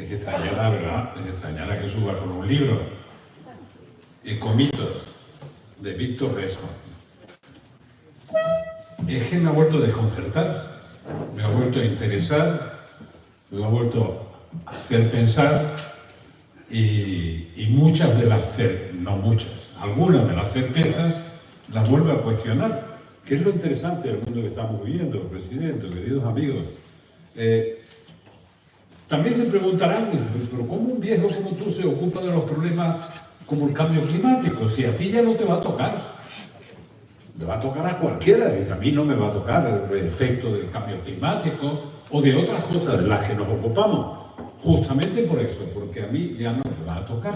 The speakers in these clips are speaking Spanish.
Les extrañará, ¿verdad? Les extrañará que suba con un libro. Y Comitos, de Víctor Resco. Es que me ha vuelto a desconcertar, me ha vuelto a interesar, me ha vuelto a hacer pensar y muchas de las, no muchas, algunas de las certezas las vuelve a cuestionar. ¿Qué es lo interesante del mundo que estamos viviendo, presidente, queridos amigos? También se preguntarán, pero ¿cómo un viejo como tú se ocupa de los problemas como el cambio climático? Si a ti ya no te va a tocar. Le va a tocar a cualquiera, y a mí no me va a tocar el efecto del cambio climático o de otras cosas de las que nos ocupamos. Justamente por eso, porque a mí ya no me va a tocar.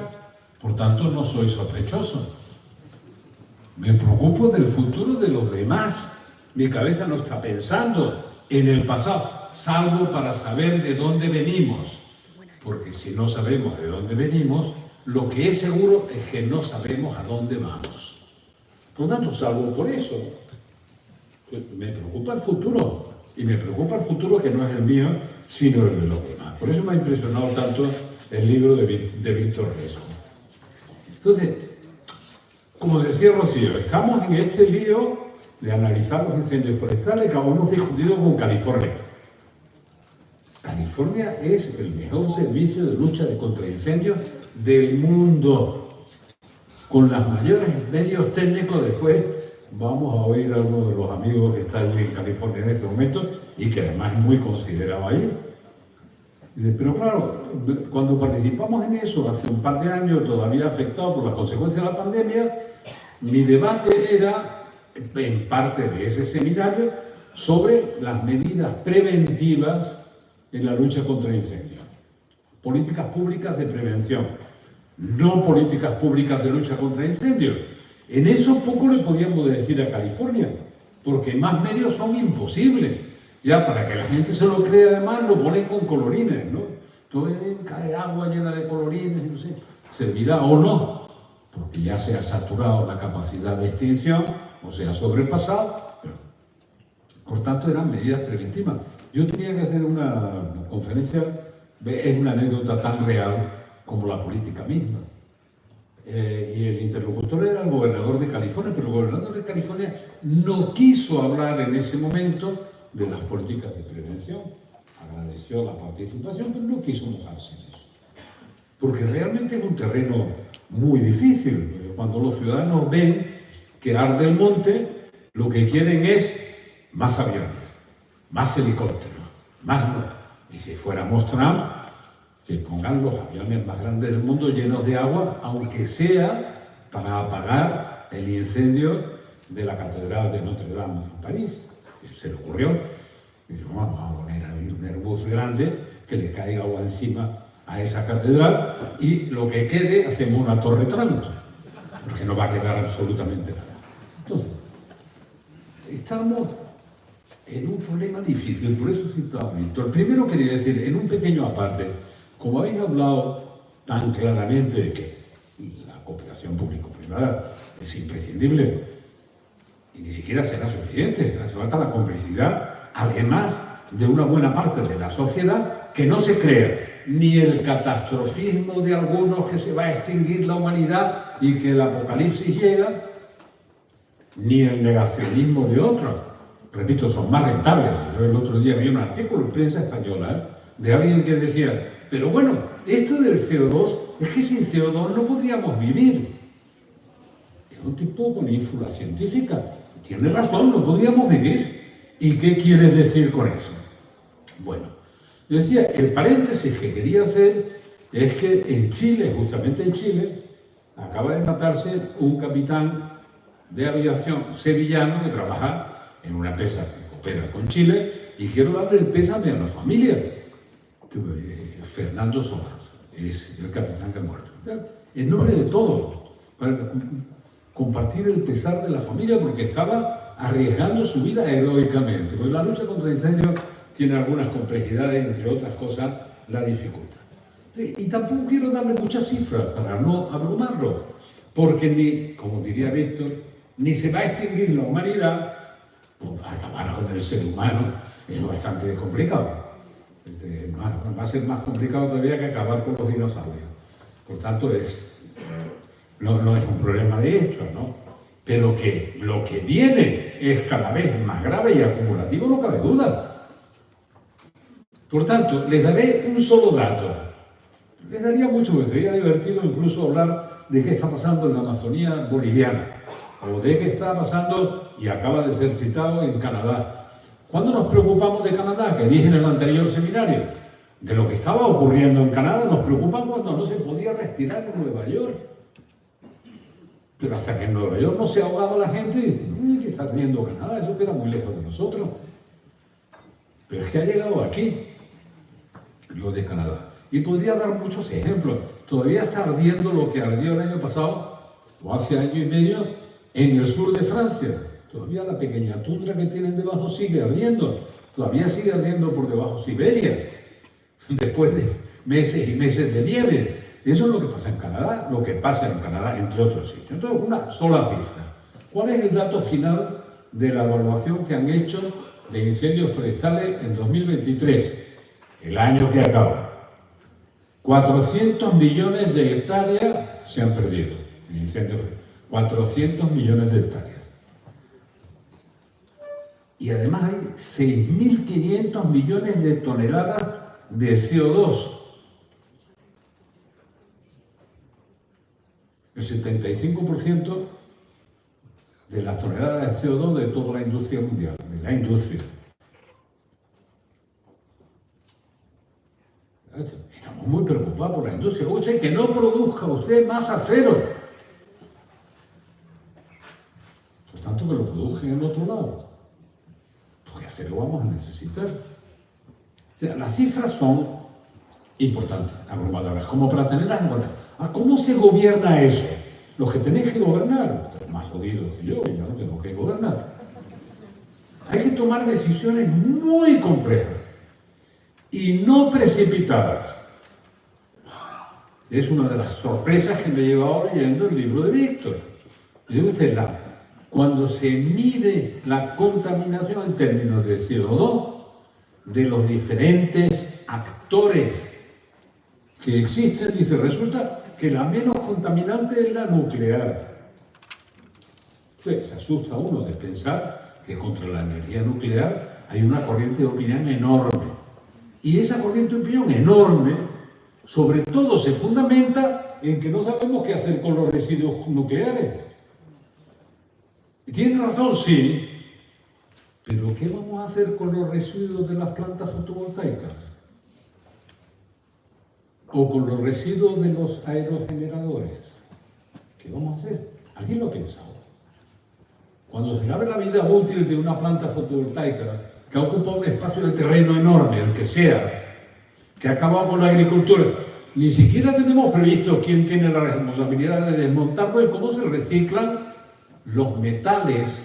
Por tanto, no soy sospechoso. Me preocupo del futuro de los demás. Mi cabeza no está pensando en el pasado, salvo para saber de dónde venimos. Porque si no sabemos de dónde venimos, lo que es seguro es que no sabemos a dónde vamos. Por lo tanto, salvo por eso, me preocupa el futuro. Y me preocupa el futuro que no es el mío, sino el de los demás. Por eso me ha impresionado tanto el libro de Víctor Resco. Entonces, como decía Rocío, estamos en este lío de analizar los incendios forestales que hemos discutido con California. California es el mejor servicio de lucha contra incendios del mundo. Con los mayores medios técnicos. Después vamos a oír a uno de los amigos que está allí en California en este momento y que además es muy considerado allí. Pero claro, cuando participamos en eso hace un par de años, todavía afectado por las consecuencias de la pandemia, mi debate era, en parte de ese seminario, sobre las medidas preventivas en la lucha contra incendios. Políticas públicas de prevención. No políticas públicas de lucha contra incendios. En eso poco le podíamos decir a California, porque más medios son imposibles. Ya para que la gente se lo crea, además lo ponen con colorines, ¿no? Entonces cae agua llena de colorines, no sé, servirá o no, porque ya se ha saturado la capacidad de extinción o se ha sobrepasado. Por tanto, eran medidas preventivas. Yo tenía que hacer una conferencia, es una anécdota tan real como la política misma. Y el interlocutor era el gobernador de California, pero el gobernador de California no quiso hablar en ese momento de las políticas de prevención. Agradeció la participación, pero no quiso mojarse en eso. Porque realmente es un terreno muy difícil. Cuando los ciudadanos ven que arde el monte, lo que quieren es más aviones, más helicópteros, más no. Y si fuéramos Trump, que pongan los aviones más grandes del mundo llenos de agua, aunque sea para apagar el incendio de la Catedral de Notre Dame en París. Se le ocurrió. Dice, vamos a poner ahí un Airbus grande que le caiga agua encima a esa catedral y lo que quede hacemos una torre Trump, porque no va a quedar absolutamente nada. Entonces, estamos en un problema difícil, por eso citaba a Víctor. Primero quería decir, en un pequeño aparte, como habéis hablado tan claramente de que la cooperación público-privada es imprescindible y ni siquiera será suficiente, hace falta la complicidad, además de una buena parte de la sociedad, que no se crea ni el catastrofismo de algunos que se va a extinguir la humanidad y que el apocalipsis llega, ni el negacionismo de otros. Repito, son más rentables. Yo el otro día vi un artículo en prensa española de alguien que decía, pero bueno, esto del CO2, es que sin CO2 no podríamos vivir. Es un tipo con ínfula científica. Tiene razón, no podríamos vivir. ¿Y qué quieres decir con eso? Bueno, yo decía, el paréntesis que quería hacer es que en Chile, justamente en Chile, acaba de matarse un capitán de aviación sevillano que trabaja en una empresa que coopera con Chile, y quiero darle el pésame a la familia. Fernando Solás es el capitán que ha muerto. En nombre de todos, para compartir el pesar de la familia, porque estaba arriesgando su vida heroicamente. Pues la lucha contra incendios tiene algunas complejidades, entre otras cosas, la dificultad. Y tampoco quiero darle muchas cifras para no abrumarlos, porque ni, como diría Víctor, ni se va a extinguir la humanidad, pues acabar con el ser humano es bastante complicado. Va a ser más complicado todavía que acabar con los dinosaurios. Por tanto, no es un problema de hecho, ¿no? Pero que lo que viene es cada vez más grave y acumulativo, no cabe duda. Por tanto, les daré un solo dato. Les daría mucho, me sería divertido incluso hablar de qué está pasando en la Amazonía boliviana, o de qué está pasando, y acaba de ser citado, en Canadá. ¿Cuándo nos preocupamos de Canadá? Que dije en el anterior seminario. De lo que estaba ocurriendo en Canadá nos preocupa cuando no se podía respirar en Nueva York. Pero hasta que en Nueva York no se ahogaba la gente, dicen, ¿qué está haciendo Canadá? Eso queda muy lejos de nosotros. Pero es que ha llegado aquí lo de Canadá. Y podría dar muchos ejemplos. Todavía está ardiendo lo que ardió el año pasado, o hace año y medio, en el sur de Francia. Todavía la pequeña tundra que tienen debajo sigue ardiendo. Todavía sigue ardiendo por debajo Siberia, después de meses y meses de nieve. Eso es lo que pasa en Canadá, entre otros sitios. Entonces, una sola cifra. ¿Cuál es el dato final de la evaluación que han hecho de incendios forestales en 2023, el año que acaba? 400 millones de hectáreas se han perdido en incendios forestales. 400 millones de hectáreas. Y además hay 6.500 millones de toneladas de CO2. El 75% de las toneladas de CO2 de toda la industria mundial, de la industria. Estamos muy preocupados por la industria. Usted que no produzca usted más acero. Por tanto, que lo produzca en otro lado. Porque acero vamos a necesitar. O sea, las cifras son importantes, abrumadoras, como para tenerlas en cuenta. ¿Cómo se gobierna eso? Los que tenéis que gobernar, ustedes más jodidos que yo no tengo que gobernar. Hay que tomar decisiones muy complejas y no precipitadas. Es una de las sorpresas que me he llevado leyendo el libro de Víctor. Dice usted, cuando se mide la contaminación en términos de CO2 de los diferentes actores que existen, dice, resulta que la menos contaminante es la nuclear. Entonces, se asusta uno de pensar que contra la energía nuclear hay una corriente de opinión enorme. Y esa corriente de opinión enorme, sobre todo, se fundamenta en que no sabemos qué hacer con los residuos nucleares. ¿Y tiene razón? Sí. Pero ¿qué vamos a hacer con los residuos de las plantas fotovoltaicas? ¿O con los residuos de los aerogeneradores? ¿Qué vamos a hacer? ¿Alguien lo ha pensado? Cuando se acabe la vida útil de una planta fotovoltaica que ha ocupado un espacio de terreno enorme, el que sea, que ha acabado con la agricultura, ni siquiera tenemos previsto quién tiene la responsabilidad de desmontarlo y cómo se reciclan los metales.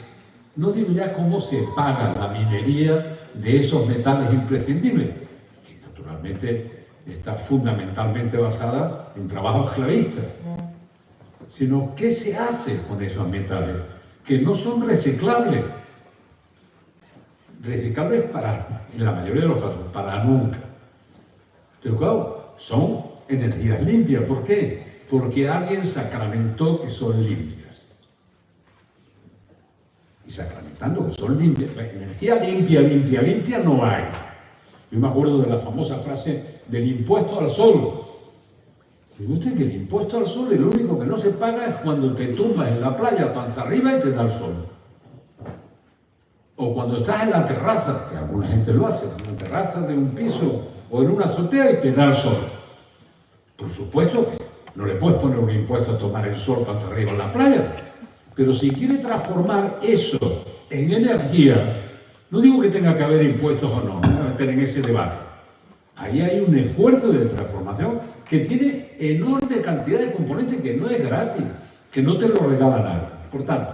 No digo ya cómo se paga la minería de esos metales imprescindibles, que naturalmente está fundamentalmente basada en trabajo esclavista, sino qué se hace con esos metales que no son reciclables. Reciclables en la mayoría de los casos, para nunca. Pero claro, son energías limpias. ¿Por qué? Porque alguien sacramentó que son limpias. Y sacramentando que son limpias. Energía limpia no hay. Yo me acuerdo de la famosa frase del impuesto al sol. Dice usted que el impuesto al sol, el único que no se paga es cuando te tumbas en la playa panza arriba y te da el sol. O cuando estás en la terraza, que alguna gente lo hace, en la terraza de un piso o en una azotea y te da el sol. Por supuesto que no le puedes poner un impuesto a tomar el sol panza arriba en la playa. Pero si quiere transformar eso en energía, no digo que tenga que haber impuestos o no, no voy a meter en ese debate. Ahí hay un esfuerzo de transformación que tiene enorme cantidad de componentes que no es gratis, que no te lo regala nadie. Por tanto,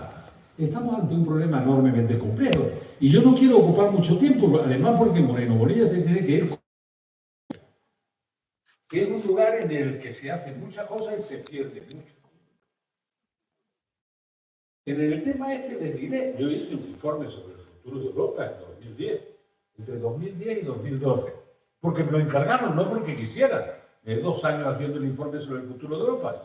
estamos ante un problema enormemente complejo. Y yo no quiero ocupar mucho tiempo, además porque Moreno Bonilla se tiene que ir. Que es un lugar en el que se hace mucha cosa y se pierde mucho. En el tema este les diré, yo hice un informe sobre el futuro de Europa en 2010, entre 2010 y 2012. porque me lo encargaron, no porque quisiera. 2 años haciendo el informe sobre el futuro de Europa.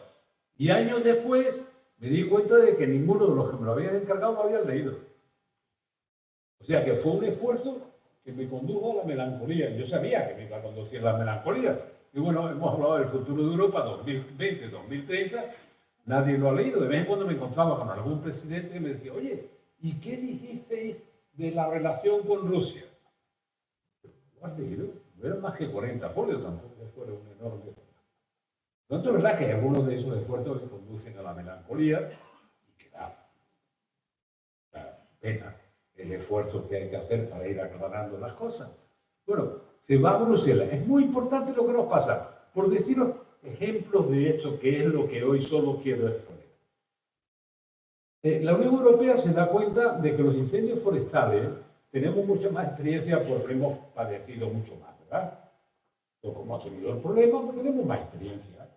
Y años después me di cuenta de que ninguno de los que me lo habían encargado lo habían leído. O sea que fue un esfuerzo que me condujo a la melancolía. Yo sabía que me iba a conducir a la melancolía. Y bueno, hemos hablado del futuro de Europa 2020, 2030. Nadie lo ha leído. De vez en cuando me encontraba con algún presidente que me decía, oye, ¿y qué dijisteis de la relación con Rusia? ¿Lo has leído? No eran más que 40 folios, tampoco que fuera un enorme. No es verdad que algunos de esos esfuerzos le conducen a la melancolía y que da pena el esfuerzo que hay que hacer para ir aclarando las cosas. Bueno, se va a Bruselas. Es muy importante lo que nos pasa. Por deciros ejemplos de esto, que es lo que hoy solo quiero exponer. La Unión Europea se da cuenta de que los incendios forestales tenemos mucha más experiencia porque hemos padecido mucho más, ¿verdad? Entonces, como ha tenido el problema, pues tenemos más experiencia.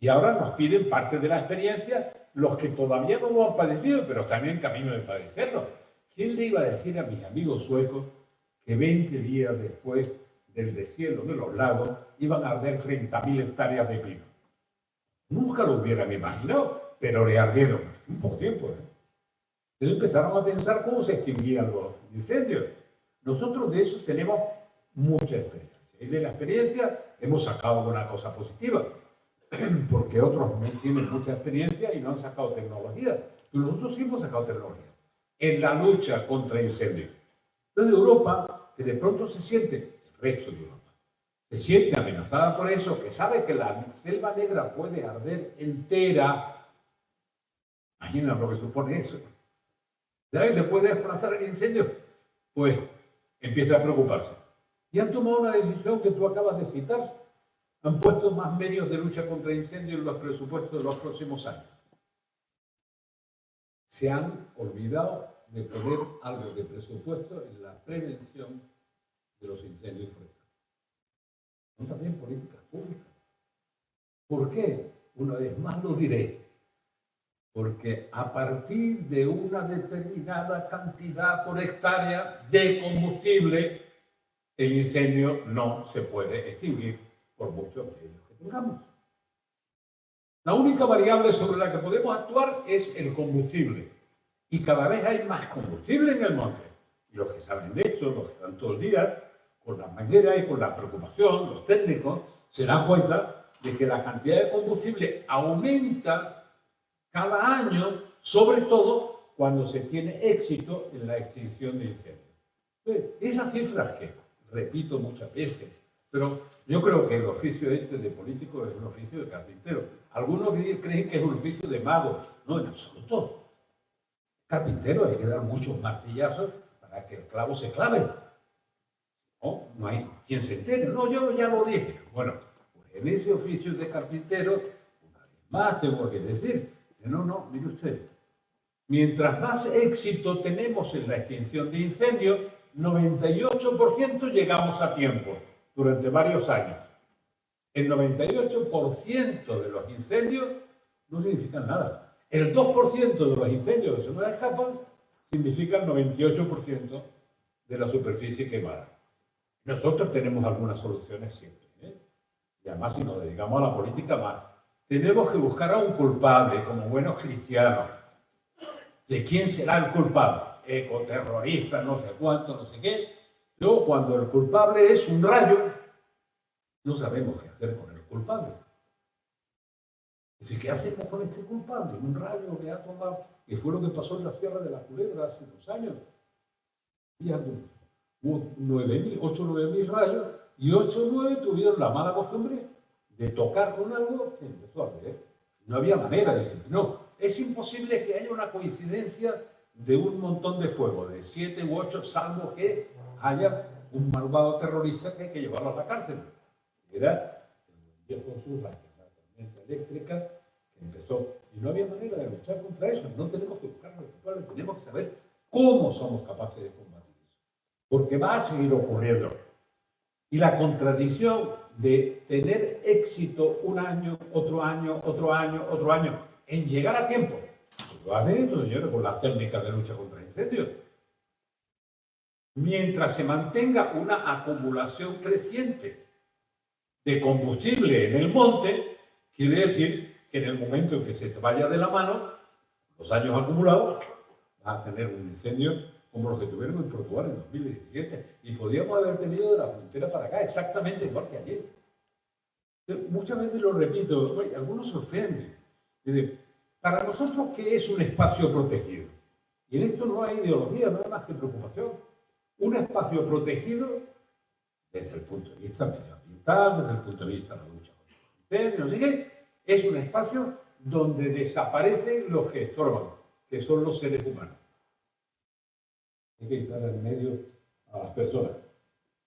Y ahora nos piden parte de la experiencia los que todavía no lo han padecido, pero están en camino de padecerlo. ¿Quién le iba a decir a mis amigos suecos que 20 días después del deshielo de los lagos iban a arder 30.000 hectáreas de pino? Nunca lo hubieran imaginado, pero le ardieron un poco tiempo. Entonces empezaron a pensar cómo se extinguían los incendios. Nosotros de eso tenemos mucha experiencia. Y de la experiencia hemos sacado una cosa positiva, porque otros no tienen mucha experiencia y no han sacado tecnología. Pero nosotros sí hemos sacado tecnología en la lucha contra incendios. Entonces Europa, que de pronto se siente, el resto de Europa, se siente amenazada por eso, que sabe que la selva negra puede arder entera. Imagina lo que supone eso. ¿Sabe que se puede desplazar el incendio? Pues empieza a preocuparse. Y han tomado una decisión que tú acabas de citar. Han puesto más medios de lucha contra incendios en los presupuestos de los próximos años. Se han olvidado de poner algo de presupuesto en la prevención de los incendios forestales. Son también políticas públicas. ¿Por qué? Una vez más lo diré. Porque a partir de una determinada cantidad por hectárea de combustible, el incendio no se puede extinguir por muchos medios que tengamos. La única variable sobre la que podemos actuar es el combustible. Y cada vez hay más combustible en el monte. Y los que saben de esto, los que están todo el día con las mangueras y con la preocupación, los técnicos, se dan cuenta de que la cantidad de combustible aumenta cada año, sobre todo cuando se tiene éxito en la extinción de incendios. Entonces, esas cifras que repito muchas veces, pero yo creo que el oficio este de político es un oficio de carpintero. Algunos creen que es un oficio de mago. No, en absoluto. Carpintero hay que dar muchos martillazos para que el clavo se clave. No, no hay quien se entere. No, yo ya lo dije. Bueno, pues en ese oficio de carpintero, una vez más tengo que decir, no, mire usted, mientras más éxito tenemos en la extinción de incendios, 98% llegamos a tiempo durante varios años. El 98% de los incendios no significan nada. El 2% de los incendios que se nos escapan significa el 98% de la superficie quemada. Nosotros tenemos algunas soluciones siempre, y además si nos dedicamos a la política más. Tenemos que buscar a un culpable como buenos cristianos. ¿De quién será el culpable? Ecoterrorista, no sé cuánto, no sé qué. Luego, cuando el culpable es un rayo, no sabemos qué hacer con el culpable. Es decir, ¿qué hacemos con este culpable? Un rayo que ha tomado, que fue lo que pasó en la Sierra de la Culebra hace unos años. Hubo 8 o 9.000 rayos y 8 o 9 tuvieron la mala costumbre de tocar con algo que empezó a arder. No había manera de decir, no, es imposible que haya una coincidencia de un montón de fuego, de 7 u 8, salvo que haya un malvado terrorista que hay que llevarlo a la cárcel. Era el viejo Surra, la tormenta eléctrica, que empezó. Y no había manera de luchar contra eso. No tenemos que buscar los culpables, tenemos que saber cómo somos capaces de combatir eso. Porque va a seguir ocurriendo. Y la contradicción de tener éxito un año, otro año, otro año, otro año, en llegar a tiempo, lo hacen estos señores con las técnicas de lucha contra incendios. Mientras se mantenga una acumulación creciente de combustible en el monte, quiere decir que en el momento en que se te vaya de la mano, los años acumulados, vas a tener un incendio como los que tuvieron en Portugal en 2017. Y podíamos haber tenido de la frontera para acá, exactamente igual que ayer. Muchas veces lo repito, algunos se ofenden. Dice, para nosotros, ¿qué es un espacio protegido? Y en esto no hay ideología, nada más que preocupación. Un espacio protegido desde el punto de vista medioambiental, desde el punto de vista de la lucha contra el incendio, no sé qué, es un espacio donde desaparecen los que estorban, que son los seres humanos. Hay que quitar en medio a las personas.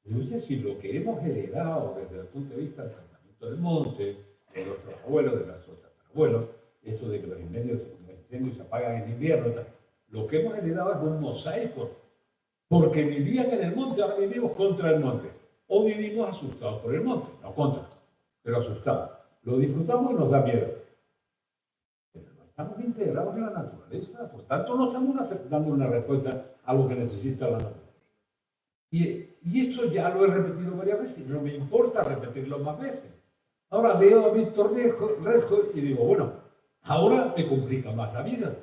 Y oye, si lo que hemos heredado desde el punto de vista del tratamiento del monte, de nuestros abuelos, de nuestros tatarabuelos, esto de que los incendios se apagan en invierno, lo que hemos heredado es un mosaico, porque vivían en el monte, ahora vivimos contra el monte, o vivimos asustados por el monte, no contra, pero asustados. Lo disfrutamos y nos da miedo. Pero no estamos integrados en la naturaleza, por tanto no estamos dando una respuesta a lo que necesita la naturaleza. Y esto ya lo he repetido varias veces, no me importa repetirlo más veces. Ahora leo a Víctor Rejo y digo, bueno, ahora me complica más la vida.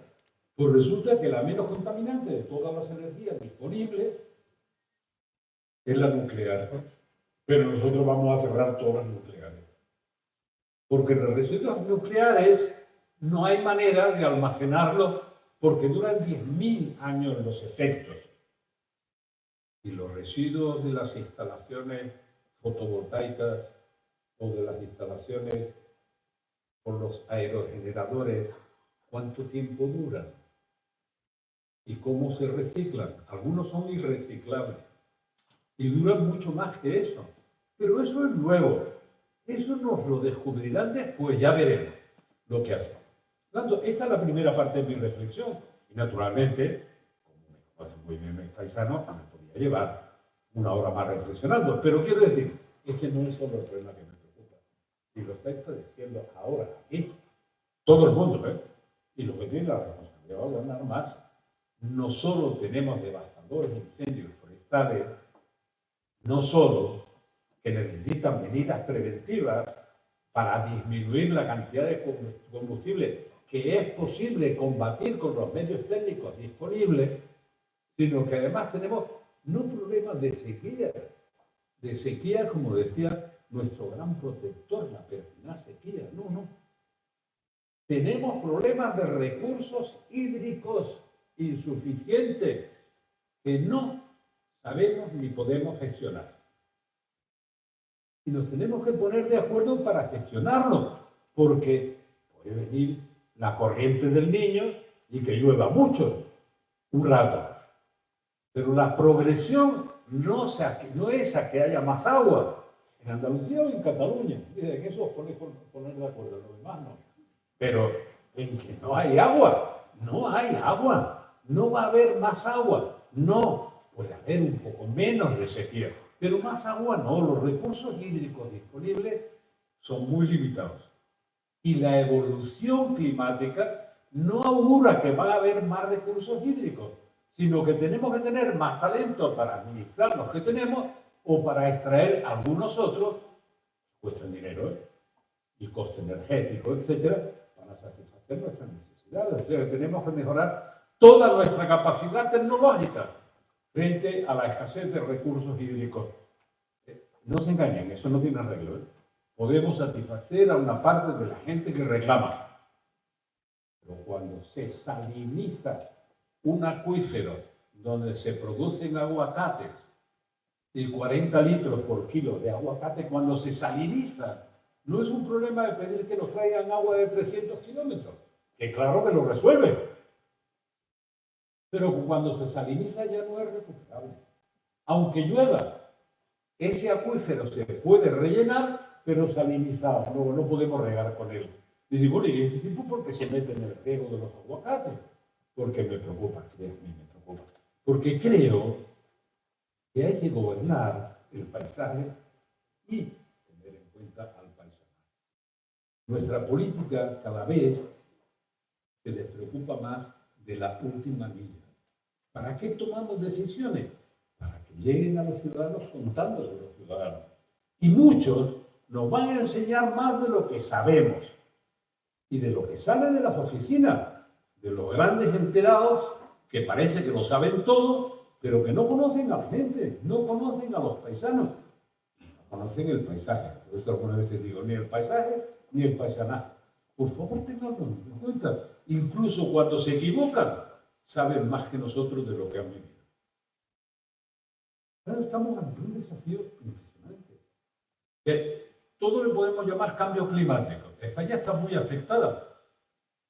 Pues resulta que la menos contaminante de todas las energías disponibles es la nuclear. Pero nosotros vamos a cerrar todas las nucleares. Porque los residuos nucleares no hay manera de almacenarlos porque duran 10.000 años los efectos. Y los residuos de las instalaciones fotovoltaicas o de las instalaciones con los aerogeneradores, ¿cuánto tiempo duran? ¿Y cómo se reciclan? Algunos son irreciclables y duran mucho más que eso. Pero eso es nuevo. Eso nos lo descubrirán después, ya veremos lo que hacemos. Por lo tanto, esta es la primera parte de mi reflexión. Y naturalmente, como me conocen muy bien mis paisanos, me podría llevar una hora más reflexionando. Pero quiero decir, este no es solo el problema que me preocupa. Y lo estoy padeciendo ahora, aquí, todo el mundo, ¿eh? Y lo que tiene la responsabilidad de gobernar más, no solo tenemos devastadores incendios forestales, no solo que necesitan medidas preventivas para disminuir la cantidad de combustible que es posible combatir con los medios técnicos disponibles, sino que además tenemos no problemas de sequía como decía nuestro gran protector, la pertinaz sequía, no. Tenemos problemas de recursos hídricos insuficientes que no sabemos ni podemos gestionar. Y nos tenemos que poner de acuerdo para gestionarlo, porque puede venir la corriente del Niño y que llueva mucho, un rato. Pero la progresión no es a que haya más agua. En Andalucía o en Cataluña, en eso os podéis poner de acuerdo, lo demás no. Pero en que no hay agua, no va a haber más agua, no, puede haber un poco menos de sequía, pero más agua no, los recursos hídricos disponibles son muy limitados. Y la evolución climática no augura que va a haber más recursos hídricos, sino que tenemos que tener más talento para administrar los que tenemos o para extraer algunos otros, cuestan dinero, y coste energético, etcétera, para satisfacer nuestras necesidades. O sea, que tenemos que mejorar toda nuestra capacidad tecnológica frente a la escasez de recursos hídricos. No se engañen, eso no tiene arreglo. Podemos satisfacer a una parte de la gente que reclama. Pero cuando se saliniza un acuífero donde se producen aguacates y 40 litros por kilo de aguacate, cuando se saliniza, no es un problema de pedir que nos traigan agua de 300 kilómetros, que claro que lo resuelve. Pero cuando se saliniza ya no es recuperable. Aunque llueva, ese acuífero se puede rellenar, pero salinizado, no podemos regar con él. Y digo, bueno, ¿y ese tipo por qué se mete en el riego de los aguacates? Porque me preocupa, me preocupa. Porque creo que hay que gobernar el paisaje y tener en cuenta al paisaje. Nuestra política cada vez se les preocupa más de la última milla. ¿Para qué tomamos decisiones? Para que lleguen a los ciudadanos contando de los ciudadanos. Y muchos nos van a enseñar más de lo que sabemos y de lo que sale de las oficinas, de los grandes enterados que parece que lo saben todo, pero que no conocen a la gente, no conocen a los paisanos, no conocen el paisaje. Por eso algunas veces digo, ni el paisaje ni el paisanaje. Por favor, tenganlo en cuenta. Incluso cuando se equivocan, saben más que nosotros de lo que han vivido. Ahora estamos ante un desafío impresionante. Que todo le podemos llamar cambio climático. España está muy afectada.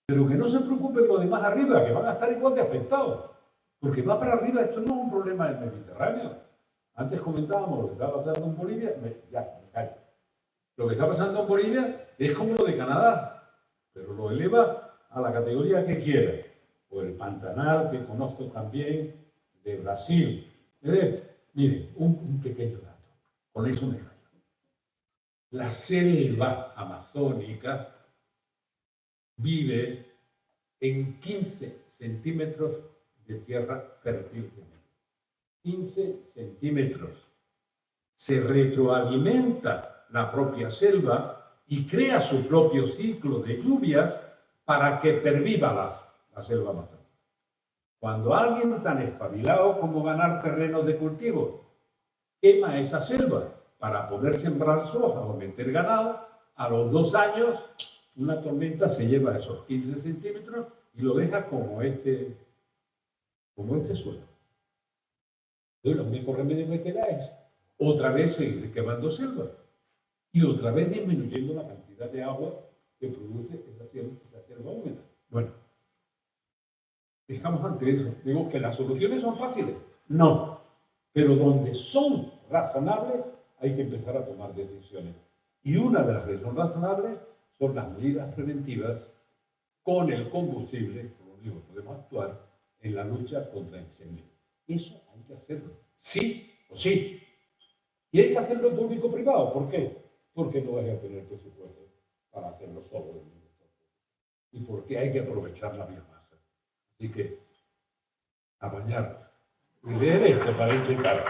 Pero que no se preocupen los demás arriba, que van a estar igual de afectados. Porque va para arriba, esto no es un problema del Mediterráneo. Antes comentábamos lo que está pasando en Bolivia. Me callo. Lo que está pasando en Bolivia es como lo de Canadá, pero lo eleva a la categoría que quiera. O el Pantanal, que conozco también, de Brasil. Miren, un pequeño dato. Con eso me callo. La selva amazónica vive en 15 centímetros de tierra fértil. 15 centímetros. Se retroalimenta la propia selva y crea su propio ciclo de lluvias para que perviva la selva amazónica. Cuando alguien tan espabilado como ganar terrenos de cultivo quema esa selva para poder sembrar soja o meter ganado, a los 2 años una tormenta se lleva esos 15 centímetros y lo deja como este suelo. Entonces, lo único remedio que queda es otra vez seguir quemando selva y otra vez disminuyendo la cantidad de agua que produce esa selva húmeda. Bueno, estamos ante eso. Digo que las soluciones son fáciles. No, pero donde son razonables hay que empezar a tomar decisiones. Y una de las que son razonables son las medidas preventivas con el combustible, por lo único que podemos actuar en la lucha contra incendios. Eso hay que hacerlo, sí o sí. Y hay que hacerlo público-privado. ¿Por qué? Porque no hay que tener presupuesto para hacerlo solo. Y porque hay que aprovechar la biomasa. Así que, a bañarnos. Y leer esto para intentar.